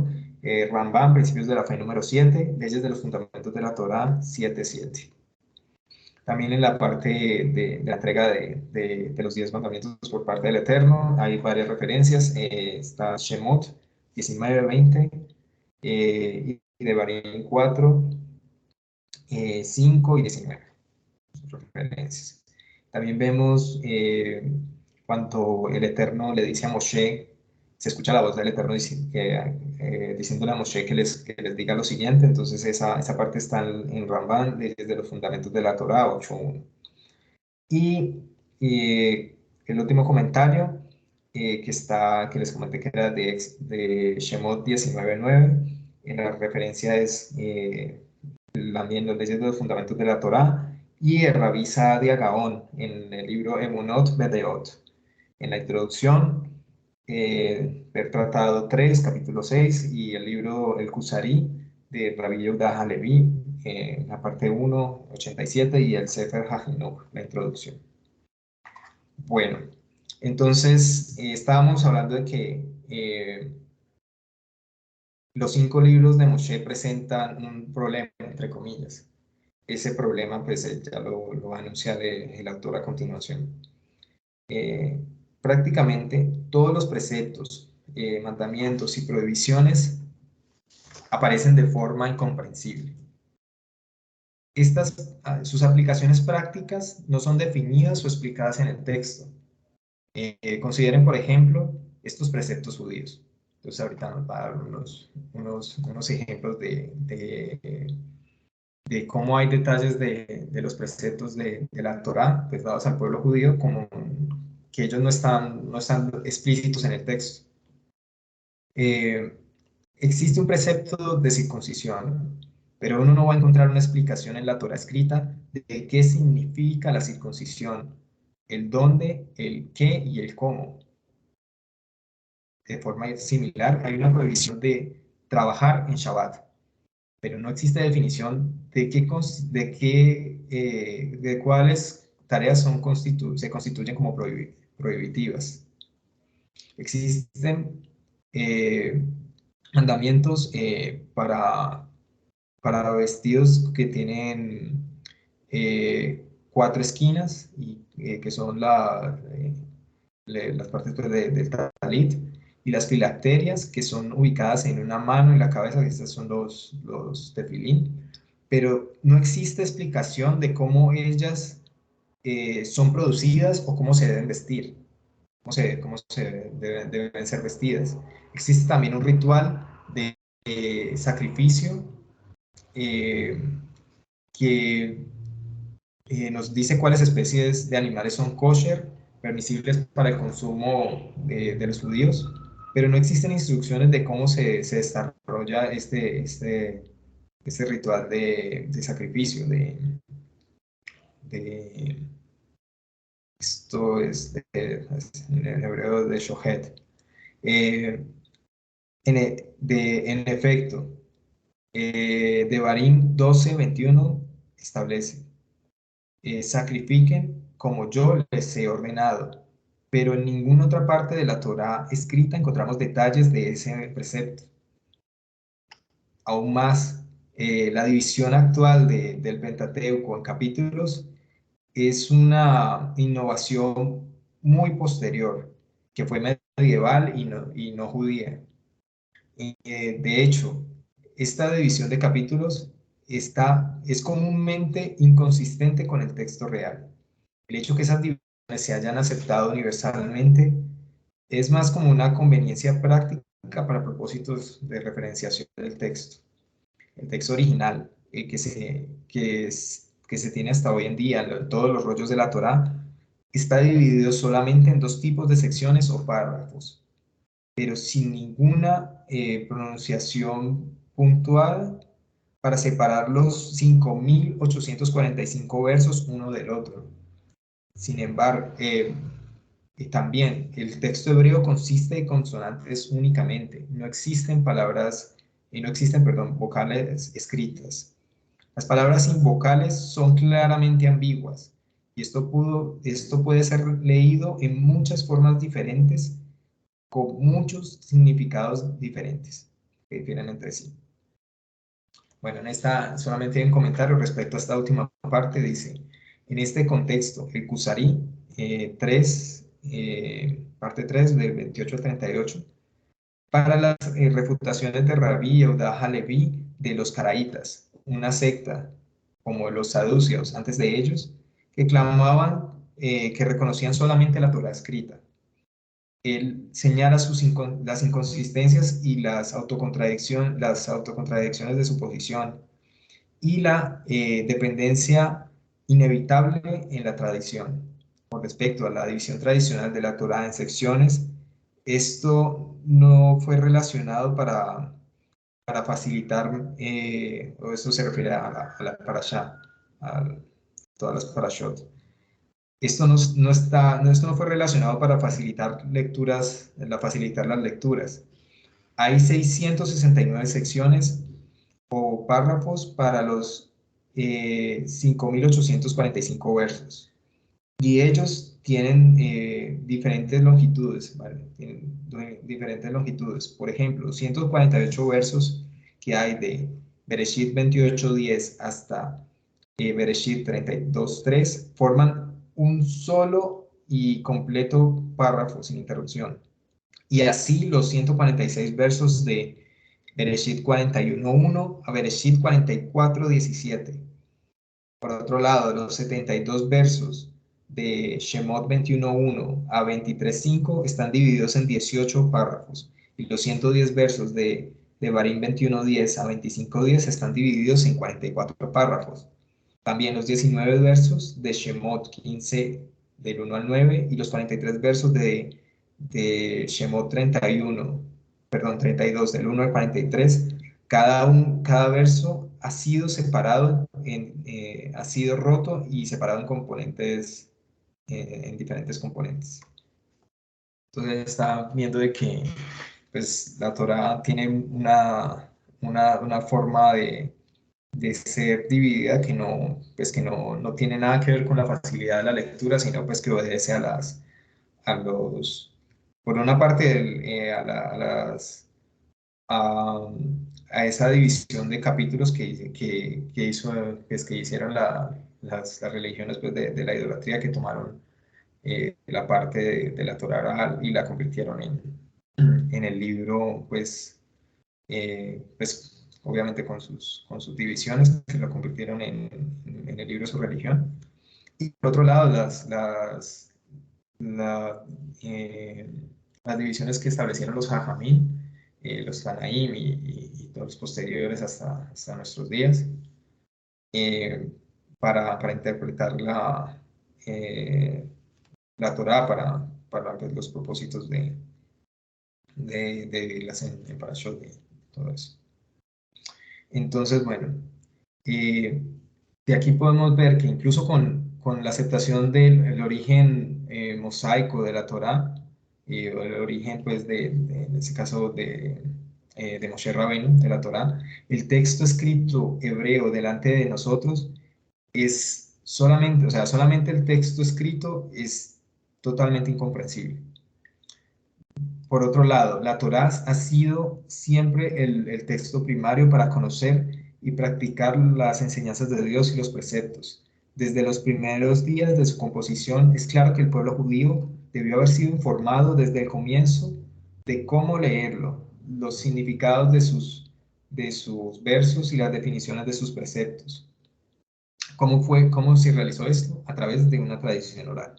Rambam, Principios de la Fe número 7, Leyes de los Fundamentos de la Torá 7.7. También en la parte de la entrega de los 10 mandamientos por parte del Eterno hay varias referencias. Está Shemot 19:20 y Devarim 4, 5 y 19. Referencias. También vemos cuando el Eterno le dice a Moshe, se escucha la voz del Eterno diciéndole a Moshe que les diga lo siguiente. Entonces esa parte está en Rambam, desde los fundamentos de la Torá 8.1. Y el último comentario que les comenté que era de Shemot 19:9, la referencia es también las leyes de los fundamentos de la Torá, y el Rabí Saadia Gaón en el libro Emunot Bedeot. En la introducción, el Tratado 3, capítulo 6, y el libro El Kusari de Rabí Yehuda Halevi, la parte 1, 87, y el Sefer HaHinuk, la introducción. Bueno, entonces estábamos hablando de que los 5 libros de Moshe presentan un problema, entre comillas. Ese problema, pues ya lo va a anunciar el autor a continuación. Prácticamente todos los preceptos, mandamientos y prohibiciones aparecen de forma incomprensible. Sus aplicaciones prácticas no son definidas o explicadas en el texto. Consideren, por ejemplo, estos preceptos judíos. Entonces ahorita nos va a dar unos ejemplos de cómo hay detalles de los preceptos de la Torá, pues dados al pueblo judío, como que ellos no están explícitos en el texto. Existe un precepto de circuncisión, pero uno no va a encontrar una explicación en la Torá escrita de qué significa la circuncisión, el dónde, el qué y el cómo. De forma similar, hay una prohibición de trabajar en Shabbat, pero no existe definición de cuáles tareas se constituyen como prohibitivas. Existen mandamientos para vestidos que tienen 4 esquinas y que son las partes del talit, y las filacterias, que son ubicadas en una mano y la cabeza, que estos son los tefilín, pero no existe explicación de cómo ellas son producidas o cómo se deben vestir, cómo deben ser vestidas. Existe también un ritual de sacrificio que nos dice cuáles especies de animales son kosher, permisibles para el consumo de los judíos, pero no existen instrucciones de cómo se desarrolla este ritual de sacrificio. Esto es en el hebreo de Shohet. En efecto, Devarim 12:21 establece: sacrifiquen como yo les he ordenado. Pero en ninguna otra parte de la Torá escrita encontramos detalles de ese precepto. Aún más, la división actual del Pentateuco en capítulos es una innovación muy posterior, que fue medieval y no judía. De hecho, esta división de capítulos es comúnmente inconsistente con el texto real. El hecho que esas divisiones se hayan aceptado universalmente es más como una conveniencia práctica para propósitos de referenciación del texto. El texto original que se tiene hasta hoy en día, todos los rollos de la Torá, está dividido solamente en dos tipos de secciones o párrafos, pero sin ninguna pronunciación puntual para separar los 5.845 versos uno del otro. Sin embargo, también el texto hebreo consiste de consonantes únicamente, no existen vocales escritas. Las palabras sin vocales son claramente ambiguas y esto puede ser leído en muchas formas diferentes, con muchos significados diferentes que difieren entre sí. Bueno, en esta solamente hay un comentario respecto a esta última parte. Dice, en este contexto, el Kusarí 3, parte 3, del 28 al 38, para las refutaciones de Rabí Yehuda Halevi de los caraítas, una secta como los saduceos antes de ellos, que clamaban que reconocían solamente la Torá escrita. Él señala las inconsistencias y las autocontradicciones de su posición y la dependencia inevitable en la tradición. Con respecto a la división tradicional de la Torá en secciones, esto no fue relacionado para facilitar, o esto se refiere a la parashá, a todas las parashot. Esto no fue relacionado para facilitar facilitar las lecturas. Hay 669 secciones o párrafos para los 5.845 versos. Y ellos tienen diferentes longitudes, ¿vale? Tienen diferentes longitudes. Por ejemplo, 148 versos que hay de Bereshit 28:10 hasta Bereshit 32:3 forman un solo y completo párrafo sin interrupción. Y así los 146 versos de Bereshit 41:1 a Bereshit 44:17. Por otro lado, los 72 versos de Shemot 21:1 a 23:5 están divididos en 18 párrafos, y los 110 versos de Devarim 21:10 a 25:10 están divididos en 44 párrafos. También los 19 versos de Shemot 15 del 1 al 9 y los 43 versos de Shemot 32 del 1 al 43, cada verso ha sido separado, ha sido roto y separado en componentes, en diferentes componentes. Entonces está viendo de que pues, la Torá tiene una forma de ser dividida pues, que no tiene nada que ver con la facilidad de la lectura, sino pues que obedece por una parte, a esa división de capítulos que hicieron las religiones pues, de la idolatría, que tomaron la parte de la Torá oral y la convirtieron en el libro, pues obviamente con sus divisiones, que lo convirtieron en el libro de su religión. Y por otro lado, las divisiones que establecieron los Jajamín, los Tanaim y todos los posteriores hasta nuestros días, para interpretar la Torá para pues, los propósitos de las en Parashot, de todo eso. Entonces, bueno, de aquí podemos ver que incluso con la aceptación del origen mosaico de la Torá, o el origen, pues, en este caso, de Moshe Rabbeinu, de la Torá, el texto escrito hebreo delante de nosotros es solamente, o sea, solamente el texto escrito es totalmente incomprensible. Por otro lado, la Torá ha sido siempre el texto primario para conocer y practicar las enseñanzas de Dios y los preceptos. Desde los primeros días de su composición, es claro que el pueblo judío debió haber sido informado desde el comienzo de cómo leerlo, los significados de sus versos y las definiciones de sus preceptos. ¿Cómo se realizó esto? A través de una tradición oral.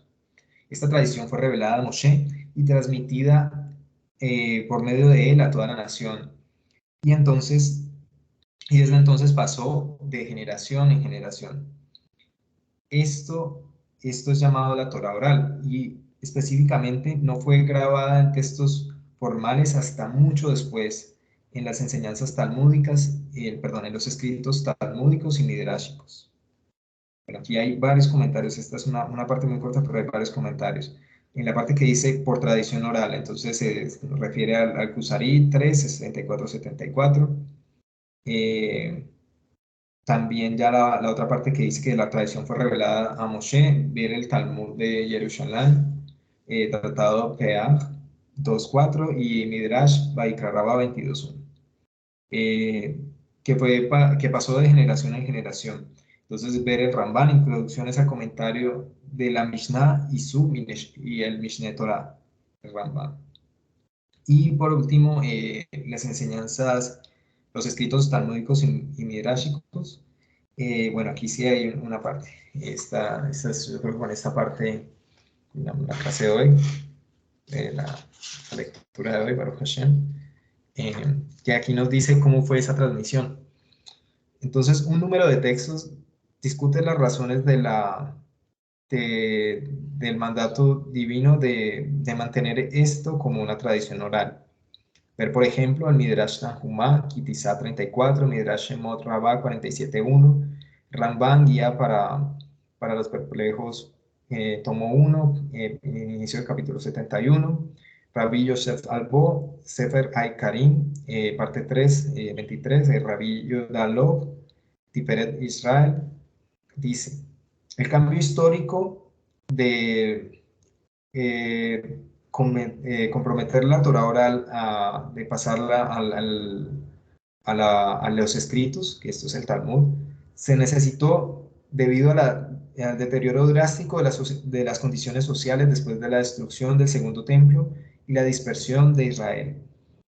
Esta tradición fue revelada a Moshe y transmitida por medio de él a toda la nación. Y desde entonces pasó de generación en generación. Esto, esto es llamado la Torá oral y específicamente no fue grabada en textos formales hasta mucho después en las enseñanzas talmúdicas, en los escritos talmúdicos y midrashicos. Bueno, aquí hay varios comentarios, esta es una parte muy corta, pero hay varios comentarios. En la parte que dice por tradición oral, entonces se refiere al Kuzari 3, 64-74. También ya la otra parte que dice que la tradición fue revelada a Moshe, ver el Talmud de Jerusalén, Tratado Peah 2.4 y Midrash Vaikra Rabba 22.1. Que pasó de generación en generación. Entonces, ver el Ramban, introducciones al comentario de la Mishnah y el Mishneh Torah, el Ramban. Y por último, las enseñanzas, los escritos talmúdicos y midrashicos. Bueno, aquí sí hay una parte. Yo creo que con esta parte, la clase de hoy, la lectura de hoy, Baruch Hashem, que aquí nos dice cómo fue esa transmisión. Entonces, un número de textos discute las razones del mandato divino de mantener esto como una tradición oral. Ver, por ejemplo, el Midrash Tanhumá, Kitizá 34, Midrash Shemot Rabbah 47.1, Ramban, Guía para los Perplejos, tomo 1, inicio del capítulo 71, Rabbi Yosef Albo, Sefer Haikarim, parte 3, 23, Rabbi Yodalov, Tiferet Israel, dice, el cambio histórico de comprometer la Torah oral, de pasarla a los escritos, que esto es el Talmud, se necesitó debido al deterioro drástico de las condiciones sociales después de la destrucción del Segundo Templo y la dispersión de Israel,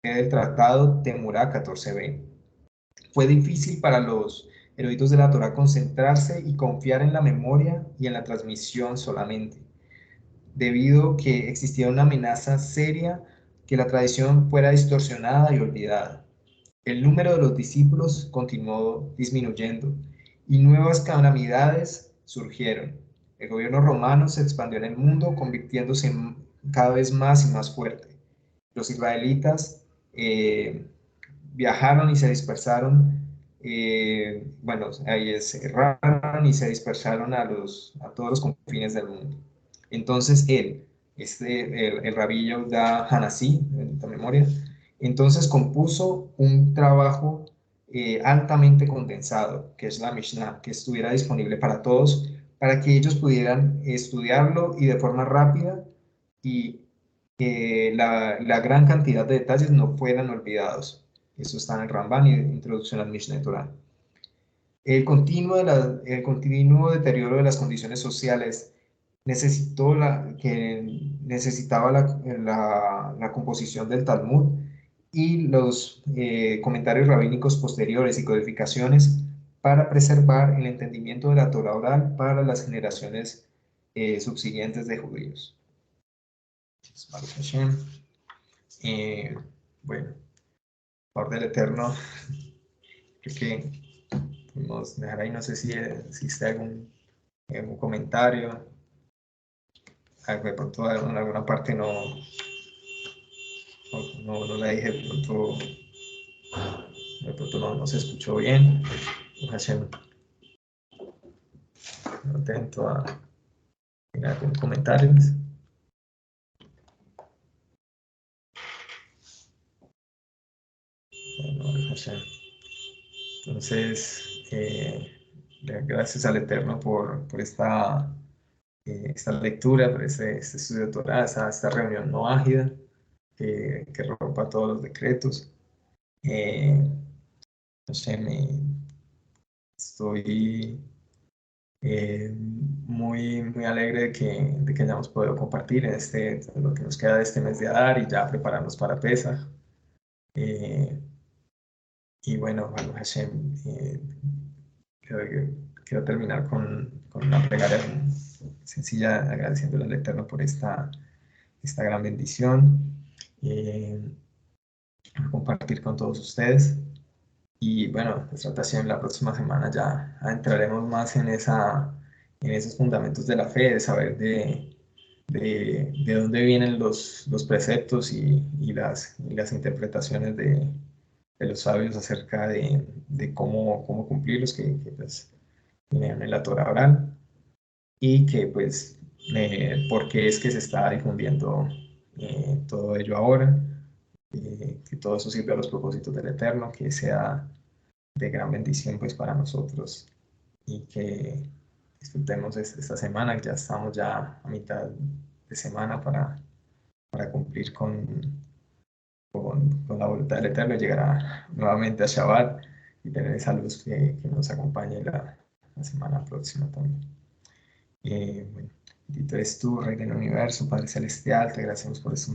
del Tratado Temurá 14b. Fue difícil para los eruditos de la Torah concentrarse y confiar en la memoria y en la transmisión solamente, debido a que existía una amenaza seria que la tradición fuera distorsionada y olvidada. El número de los discípulos continuó disminuyendo y nuevas calamidades surgieron. El gobierno romano se expandió en el mundo, convirtiéndose cada vez más y más fuerte. Los israelitas viajaron y se dispersaron, ahí se erraron y se dispersaron a todos los confines del mundo. Entonces el Rabí Yehuda Hanasí, de memoria, entonces compuso un trabajo altamente condensado, que es la Mishnah, que estuviera disponible para todos, para que ellos pudieran estudiarlo y de forma rápida y que la gran cantidad de detalles no fueran olvidados. Eso está en el Ramban y Introducción al Mishneh Torah. El continuo deterioro de las condiciones sociales necesitaba la composición del Talmud y los comentarios rabínicos posteriores y codificaciones para preservar el entendimiento de la Torah oral para las generaciones subsiguientes de judíos. Baruch Hashem. Bueno, por del Eterno, creo que podemos dejar ahí, no sé si existe algún comentario, de pronto en alguna parte no la dije, de pronto no se escuchó bien. Hashem, atento a algún comentario. Bueno, Hashem. Entonces, gracias al Eterno por esta lectura, por este estudio de Torah, esta reunión no ágida que rompa todos los decretos. No sé, estoy muy alegre de que hayamos podido compartir lo que nos queda de este mes de Adar y ya prepararnos para Pesaj. Y bueno, Baruch Hashem, quiero terminar con una plegaria sencilla, agradeciéndole al Eterno por esta gran bendición, compartir con todos ustedes. Y bueno, nuestra ocasión la próxima semana ya entraremos más en esos fundamentos de la fe, de saber de dónde vienen los preceptos y las interpretaciones de los sabios acerca de cómo cumplirlos, que pues vienen en la Torah oral, y que pues por qué es que se está difundiendo todo ello ahora, que todo eso sirve a los propósitos del Eterno, que sea de gran bendición pues para nosotros y que disfrutemos esta semana, que ya estamos ya a mitad de semana para cumplir con la voluntad del Eterno y llegar nuevamente a Shabbat y tener esa luz que nos acompañe la semana próxima también. Bueno, bendito eres tú, Rey del Universo, Padre Celestial, te agradecemos por este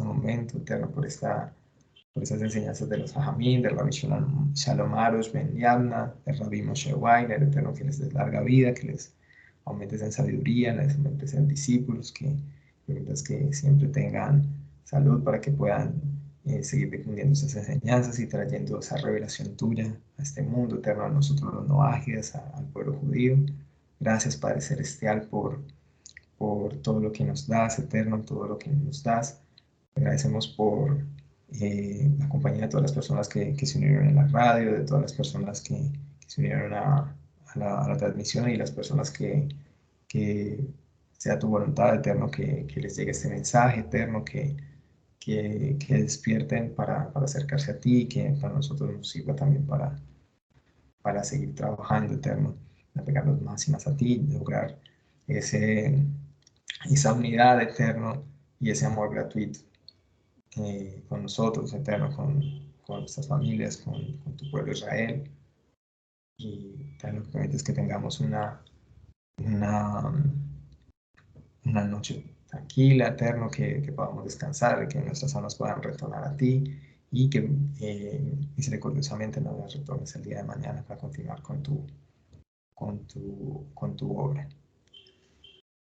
momento, Eterno, por esas enseñanzas de los Jajamín, del Rabbi Shalom Arush Ben Yavna, del Rabbi Moshe Weiner, el Eterno, que les des larga vida, que les aumentes en sabiduría, les aumentes en discípulos, que permitas que siempre tengan salud para que puedan seguir difundiendo esas enseñanzas y trayendo esa revelación tuya a este mundo, Eterno, a nosotros los noágidas, al pueblo judío. Gracias, Padre Celestial, por todo lo que nos das, Eterno, todo lo que nos das. Agradecemos por la compañía de todas las personas que se unieron en la radio, de todas las personas que se unieron a la transmisión y las personas que sea tu voluntad, Eterno, que les llegue este mensaje, Eterno, que despierten para acercarse a ti y que para nosotros nos sirva también para seguir trabajando, Eterno, apegarnos más y más a ti, lograr esa unidad, Eterno, y ese amor gratuito con nosotros, Eterno, con nuestras familias, con tu pueblo Israel. Y Eterno, que permites que tengamos una noche tranquila, Eterno, que podamos descansar, que nuestras almas puedan retornar a ti y que misericordiosamente nos retornes el día de mañana para continuar con tu obra.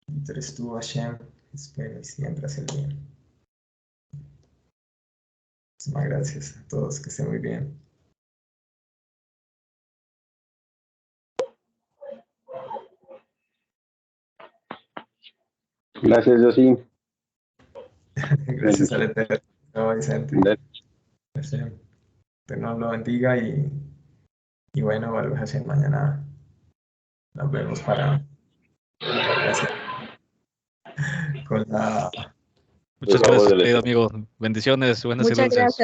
Y eres tú, Hashem, espero y siempre hacer bien. Muchísimas gracias a todos, que estén muy bien. Gracias, Josi. Gracias al Eterno, Vicente. Hashem, Eterno lo bendiga y bueno, Baruch Hashem, mañana nos vemos para con la Muchas gracias, querido amigo. Bendiciones, buenas y Muchas dulces. gracias.